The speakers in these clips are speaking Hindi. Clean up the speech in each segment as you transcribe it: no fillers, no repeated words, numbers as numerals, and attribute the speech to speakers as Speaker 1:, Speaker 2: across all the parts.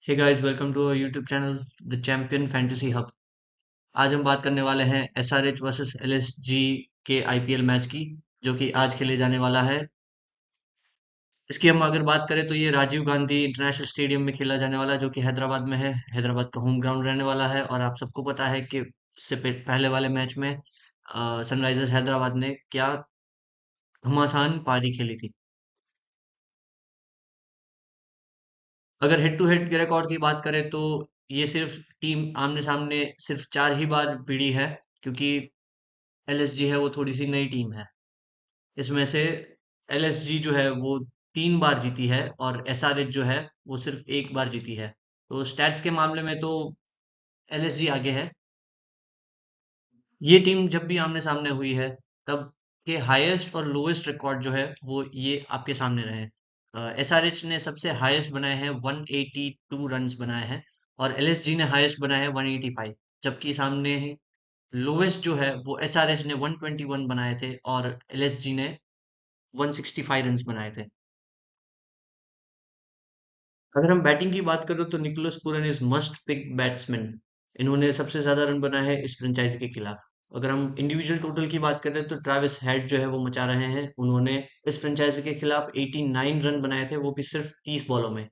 Speaker 1: Hey guys, welcome to YouTube channel the champion fantasy hub. आज हम बात करने वाले हैं एसआरएच वर्सेस एलएसजी के आईपीएल मैच की, जो कि आज खेले जाने वाला है। इसकी हम अगर बात करें तो ये राजीव गांधी इंटरनेशनल स्टेडियम में खेला जाने वाला है, जो कि हैदराबाद में है। हैदराबाद का होम ग्राउंड रहने वाला है और आप सबको पता है कि इससे पहले वाले मैच में सनराइजर्स हैदराबाद ने क्या घमासान पारी खेली थी। अगर हेड टू हेड के रिकॉर्ड की बात करें तो ये सिर्फ टीम आमने सामने सिर्फ 4 ही बार भिड़ी है, क्योंकि एलएसजी है वो थोड़ी सी नई टीम है। इसमें से एलएसजी जो है वो 3 बार जीती है और एसआरएच जो है वो सिर्फ 1 बार जीती है। तो स्टैट्स के मामले में तो एलएसजी आगे है। ये टीम जब भी आमने सामने हुई है तब के हाईएस्ट और लोएस्ट रिकॉर्ड जो है वो ये आपके सामने रहे। एसआरएच ने सबसे हाईएस्ट बनाए हैं 182 रन्स बनाए हैं और एलएसजी ने हाईएस्ट बनाए हैं 185, जबकि सामने लोवेस्ट जो है वो एसआरएच ने 121 बनाए थे और एलएसजी ने 165 रन्स बनाए थे। अगर हम बैटिंग की बात करें तो Nicholas Pooran is must pick batsman. इन्होंने सबसे ज्यादा रन बनाए हैं इस फ्रेंचाइजी के खिलाफ। अगर हम इंडिविजुअल टोटल की बात करें तो ट्रेविस हेड जो है वो मचा रहे हैं। उन्होंने इस फ्रेंचाइजी के खिलाफ 89 रन बनाए थे, वो भी सिर्फ 30 बॉलों में।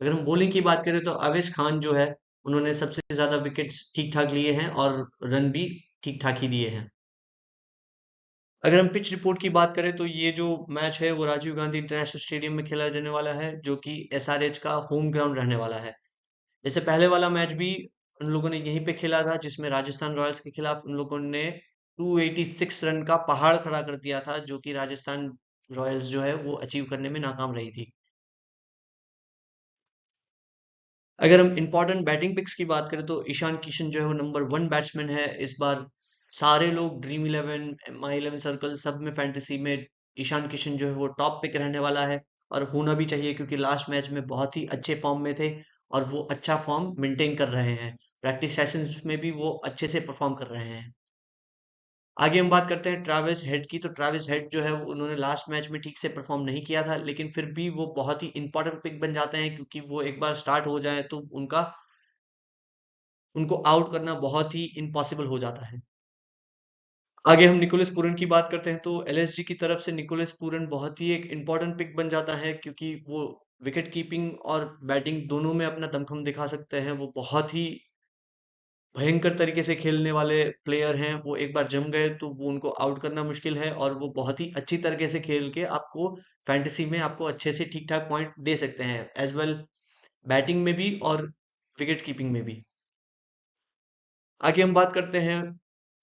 Speaker 1: अगर हम बॉलिंग की बात करें तो आवेश खान जो है उन्होंने सबसे ज्यादा विकेट्स ठीक ठाक लिए हैं और रन भी ठीक ठाक ही दिए हैं। अगर हम पिच रिपोर्ट की बात करें तो ये जो मैच है वो राजीव गांधी इंटरनेशनल स्टेडियम में खेला जाने वाला है, जो कि एसआरएच का होम ग्राउंड रहने वाला है। इससे पहले वाला मैच भी उन लोगों ने यहीं पे खेला था, जिसमें राजस्थान रॉयल्स के खिलाफ उन लोगों ने 286 रन का पहाड़ खड़ा कर दिया था, जो कि राजस्थान रॉयल्स जो है वो अचीव करने में नाकाम रही थी। अगर हम इंपॉर्टेंट बैटिंग पिक्स की बात करें तो ईशान किशन जो है वो नंबर 1 बैट्समैन है इस बार। सारे लोग ड्रीम इलेवन, माई इलेवन सर्कल, सब में फैंटेसी में ईशान किशन जो है वो टॉप पिक रहने वाला है। और होना भी चाहिए, क्योंकि लास्ट मैच में बहुत ही अच्छे फॉर्म में थे और वो अच्छा फॉर्म मेंटेन कर रहे हैं। प्रैक्टिस सेशंस में भी वो अच्छे से परफॉर्म कर रहे हैं। आगे हम बात करते हैं ट्रेविस हेड की। तो ट्रेविस हेड जो है वो उन्होंने लास्ट मैच में ठीक से परफॉर्म नहीं किया था, लेकिन फिर भी वो बहुत ही इंपॉर्टेंट पिक बन जाते हैं, क्योंकि वो एक बार स्टार्ट हो जाए तो उनको आउट करना बहुत ही इम्पॉसिबल हो जाता है। आगे हम निकोलस पूरन की बात करते हैं तो एलएसजी की तरफ से निकोलस पूरन बहुत ही एक इम्पॉर्टेंट पिक बन जाता है, क्योंकि वो विकेट कीपिंग और बैटिंग दोनों में अपना दमखम दिखा सकते हैं। वो बहुत ही भयंकर तरीके से खेलने वाले प्लेयर हैं। वो एक बार जम गए तो वो उनको आउट करना मुश्किल है, और वो बहुत ही अच्छी तरीके से खेल के आपको फैंटेसी में आपको अच्छे से ठीक ठाक पॉइंट दे सकते हैं, एज वेल बैटिंग में भी और विकेट कीपिंग में भी। आगे हम बात करते हैं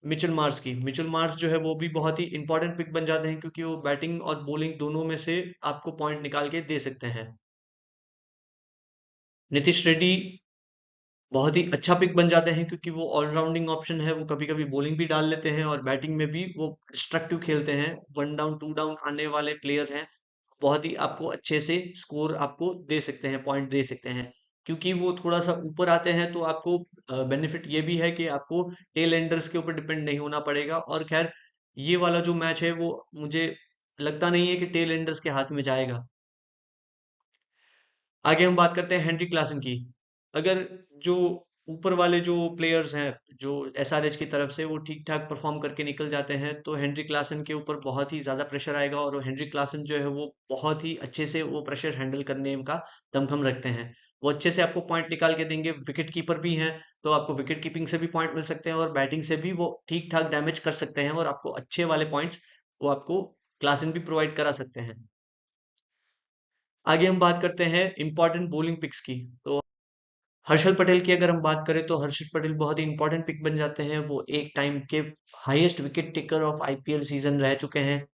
Speaker 1: मिचेल मार्श की। मिचेल मार्श जो है वो भी बहुत ही इंपॉर्टेंट पिक बन जाते हैं, क्योंकि वो बैटिंग और बॉलिंग दोनों में से आपको पॉइंट निकाल के दे सकते हैं। नीतीश रेड्डी बहुत ही अच्छा पिक बन जाते हैं, क्योंकि वो ऑलराउंडिंग ऑप्शन है। वो कभी कभी बॉलिंग भी डाल लेते हैं और बैटिंग में भी वो डिस्ट्रक्टिव खेलते हैं। 1 डाउन 2 डाउन आने वाले प्लेयर हैं। बहुत ही आपको अच्छे से स्कोर आपको दे सकते हैं, पॉइंट दे सकते हैं। क्योंकि वो थोड़ा सा ऊपर आते हैं तो आपको बेनिफिट ये भी है कि आपको टेल एंडर्स के ऊपर डिपेंड नहीं होना पड़ेगा। और खैर, ये वाला जो मैच है वो मुझे लगता नहीं है कि टेल एंडर्स के हाथ में जाएगा। आगे हम बात करते हैं हेनरी क्लासन की। अगर जो ऊपर वाले जो प्लेयर्स हैं, जो एसआरएच की तरफ से, वो ठीक ठाक परफॉर्म करके निकल जाते हैं तो हेनरी क्लासन के ऊपर बहुत ही ज्यादा प्रेशर आएगा, और हेनरी क्लासन जो है वो बहुत ही अच्छे से वो प्रेशर हैंडल करने का दमखम रखते हैं। वो अच्छे से आपको पॉइंट निकाल के देंगे। विकेट कीपर भी हैं, तो आपको विकेट कीपिंग से भी पॉइंट मिल सकते हैं और बैटिंग से भी वो ठीक ठाक डैमेज कर सकते हैं, और आपको अच्छे वाले पॉइंट्स वो आपको क्लासन भी प्रोवाइड करा सकते हैं। आगे हम बात करते हैं इंपॉर्टेंट बॉलिंग पिक्स की। तो हर्षल पटेल की अगर हम बात करें तो हर्षल पटेल बहुत ही इंपॉर्टेंट पिक बन जाते हैं। वो एक टाइम के highest wicket taker of IPL season रह चुके हैं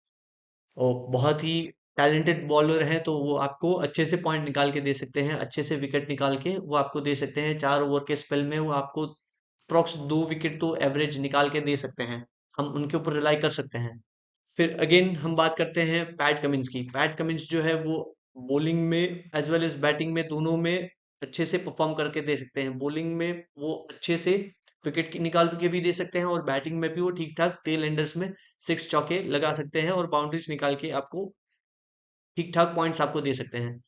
Speaker 1: और बहुत ही टैलेंटेड बॉलर हैं। तो वो आपको अच्छे से पॉइंट निकाल के दे सकते हैं, अच्छे से विकेट निकाल के वो आपको दे सकते हैं। 4 ओवर के स्पेल में वो आपको अप्रॉक्स 2 विकेट तो एवरेज निकाल के दे सकते हैं। हम उनके ऊपर रिलाई कर सकते हैं। फिर अगेन हम बात करते हैं पैट कमिंस की। पैट कमिंस जो है वो बॉलिंग में एज वेल एज बैटिंग में दोनों में अच्छे से परफॉर्म करके दे सकते हैं। बॉलिंग में वो अच्छे से विकेट की निकाल के भी दे सकते हैं, और बैटिंग में भी वो ठीक ठाक टेल एंडर्स में 6 चौके लगा सकते हैं और बाउंड्रीज निकाल के आपको ठीक ठाक पॉइंट्स आपको दे सकते हैं।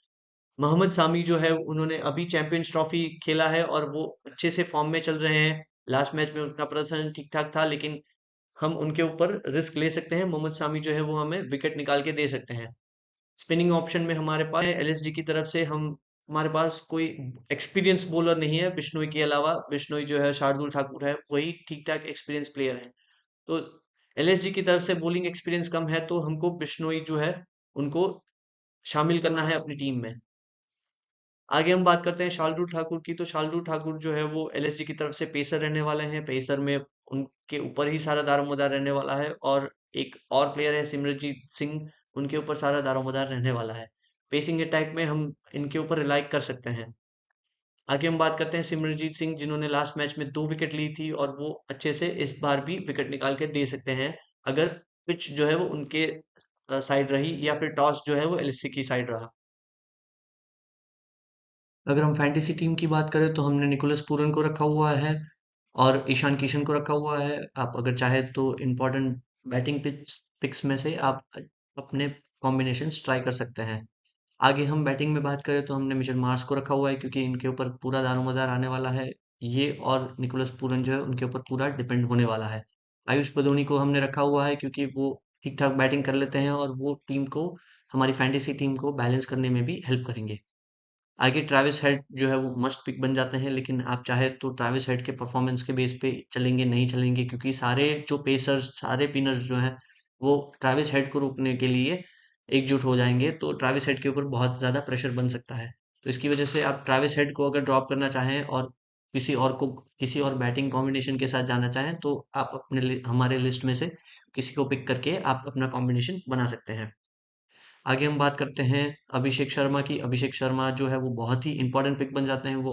Speaker 1: मोहम्मद सामी जो है उन्होंने अभी चैंपियंस ट्रॉफी खेला है और वो अच्छे से फॉर्म में चल रहे हैं। लास्ट मैच में उनका प्रदर्शन ठीक ठाक था, लेकिन हम उनके ऊपर रिस्क ले सकते हैं। मोहम्मद सामी जो है वो हमें विकेट निकाल के दे सकते हैं। स्पिनिंग ऑप्शन में हमारे पास एलएसजी की तरफ से हम हमारे पास कोई एक्सपीरियंस बॉलर नहीं है बिश्नोई के अलावा। बिश्नोई जो है, शार्दुल ठाकुर है, वही ठीक ठाक एक्सपीरियंस प्लेयर है। तो एलएसजी की तरफ से बॉलिंग एक्सपीरियंस कम है, तो हमको बिश्नोई जो है उनको शामिल करना है अपनी टीम में। आगे हम बात करते हैं शार्दुल ठाकुर की। तो शार्दुल ठाकुर जो है वो एलएसजी की तरफ से पेसर रहने वाले हैं। पेसर में उनके ऊपर ही सारा दारोमदार रहने वाला है, और एक और प्लेयर है सिमरनजीत सिंह, उनके ऊपर सारा दारोमदार रहने वाला है। पेसिंग अटैक में हम इनके ऊपर रिलाई कर सकते हैं। आगे हम बात करते हैं सिमरनजीत सिंह, जिन्होंने लास्ट मैच में 2 विकेट ली थी, और वो अच्छे से इस बार भी विकेट निकाल के दे सकते हैं, अगर पिच जो है वो उनके साइड रही, या फिर टॉस जो है वो एलएससी की साइड रहा। अगर हम फैंटेसी टीम की बात करें तो हमने निकोलस पूरन को रखा हुआ है और ईशान किशन को रखा हुआ है। आप अगर चाहे तो इम्पोर्टेंट बैटिंग पिक्स में से आप अपने कॉम्बिनेशंस ट्राई कर सकते हैं। आगे हम बैटिंग में बात करें तो हमने मिचेल मार्श को रखा हुआ है, क्योंकि इनके ऊपर पूरा दारोमदार आने वाला है। ये और निकोलस पूरन जो है उनके ऊपर पूरा डिपेंड होने वाला है। आयुष बदोनी को हमने रखा हुआ है, क्योंकि वो ठीक ठाक बैटिंग कर लेते हैं और वो टीम को, हमारी फैंटेसी टीम को बैलेंस करने में भी हेल्प करेंगे। आगे ट्रेविस हेड जो है वो मस्ट पिक बन जाते हैं, लेकिन आप चाहे तो ट्रेविस हेड के परफॉर्मेंस के बेस पे चलेंगे, नहीं चलेंगे, क्योंकि सारे जो पेसर्स, सारे पिनर्स जो हैं वो ट्रेविस हेड को रोकने के लिए एकजुट हो जाएंगे, तो ट्रेविस हेड के ऊपर बहुत ज़्यादा प्रेशर बन सकता है। तो इसकी वजह से आप ट्रेविस हेड को अगर ड्रॉप करना चाहें और किसी और बैटिंग कॉम्बिनेशन के साथ जाना चाहें, तो आप हमारे लिस्ट में से किसी को पिक करके आप अपना कॉम्बिनेशन बना सकते हैं। आगे हम बात करते हैं अभिषेक शर्मा की। अभिषेक शर्मा जो है वो बहुत ही इंपॉर्टेंट पिक बन जाते हैं। वो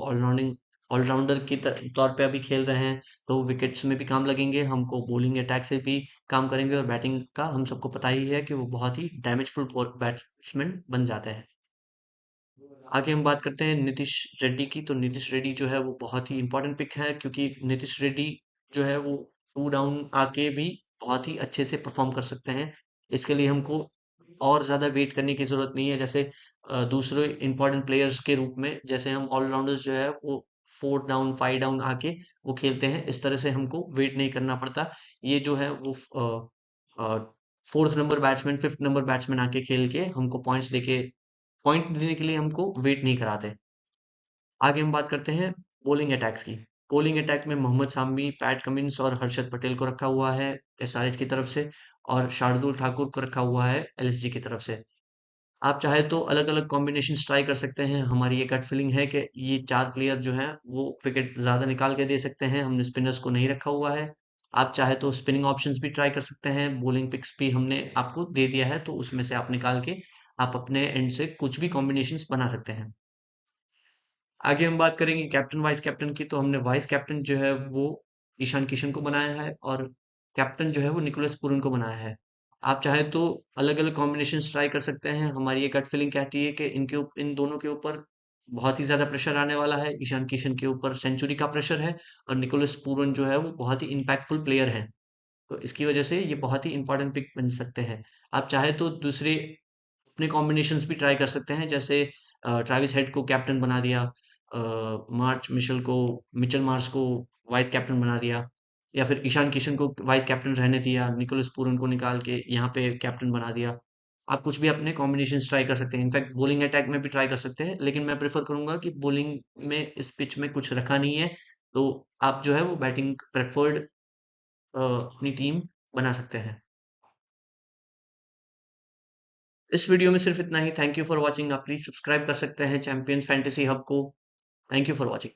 Speaker 1: ऑलराउंडर की तौर पे अभी खेल रहे हैं, तो विकेट्स में भी काम लगेंगे, हमको बॉलिंग अटैक से भी काम करेंगे, और बैटिंग का हम सबको पता ही है कि वो बहुत ही डैमेजफुल बैट्समैन बन जाते हैं। आगे हम बात करते हैं नीतीश रेड्डी की। तो नीतीश रेड्डी जो है वो बहुत ही इंपॉर्टेंट पिक है, क्योंकि नीतीश रेड्डी जो है वो 2 डाउन आके भी बहुत ही अच्छे से परफॉर्म कर सकते हैं। इसके लिए हमको और ज़्यादा वेट करने की ज़रूरत नहीं है, जैसे दूसरे इंपॉर्टेंट प्लेयर्स के रूप में, जैसे हम ऑलराउंडर्स जो है वो 4 डाउन 5 डाउन आके वो खेलते हैं। इस तरह से हमको वेट नहीं करना पड़ता। ये जो है वो fourth number batsman, fifth number batsman आके खेल के हमको पॉइंट देने के लिए हमको वेट नहीं कराते। आगे हम बात करते हैं बॉलिंग अटैक्स की। बॉलिंग अटैक में मोहम्मद सामी, पैट कमिंस और हर्षद पटेल को रखा हुआ है एसआरएच की तरफ से, और शार्दुल ठाकुर को रखा हुआ है एलएसजी की तरफ से। आप चाहे तो अलग-अलग कॉम्बिनेशंस ट्राई कर सकते हैं। हमारी ये गट फीलिंग है कि ये 4 प्लेयर जो हैं वो विकेट ज़्यादा निकाल के दे सकते हैं। हमने स्पिनर्स को नहीं रखा हुआ है। आप चाहे तो स्पिनिंग ऑप्शंस भी ट्राई कर सकते हैं। बॉलिंग पिक्स भी हमने आपको दे दिया है, तो उसमें से आप निकाल के आप अपने एंड से कुछ भी कॉम्बिनेशंस बना सकते हैं। आगे हम बात करेंगे कैप्टन वाइस कैप्टन की। तो हमने वाइस कैप्टन जो है वो ईशान किशन को बनाया है, और कैप्टन जो है वो निकोलस पूरन को बनाया है। आप चाहे तो अलग अलग कॉम्बिनेशंस ट्राई कर सकते हैं। हमारी ये गट फीलिंग कहती है कि इन दोनों के ऊपर बहुत ही ज्यादा प्रेशर आने वाला है। ईशान किशन के ऊपर सेंचुरी का प्रेशर है, और निकोलस पूरन जो है वो बहुत ही इम्पैक्टफुल प्लेयर है। तो इसकी वजह से ये बहुत ही इंपॉर्टेंट पिक बन सकते हैं। आप चाहे तो दूसरे अपने कॉम्बिनेशंस भी ट्राई कर सकते हैं, जैसे ट्रेविस हेड को कैप्टन बना दिया, मिचेल मार्श को वाइस कैप्टन बना दिया, या फिर ईशान किशन को वाइस कैप्टन रहने दिया, निकोलस पूरन को निकाल के यहाँ पे कैप्टन बना दिया। आप कुछ भी अपने कॉम्बिनेशंस ट्राई कर सकते हैं। इनफैक्ट बॉलिंग अटैक में भी ट्राई कर सकते हैं, लेकिन मैं प्रेफर करूंगा कि बॉलिंग में इस पिच में कुछ रखा नहीं है, तो आप जो है वो बैटिंग प्रेफर्ड अपनी टीम बना सकते हैं। इस वीडियो में सिर्फ इतना ही। Thank you for watching. आप प्लीज सब्सक्राइब कर सकते हैं चैंपियंस फैंटेसी हब को। Thank you for watching.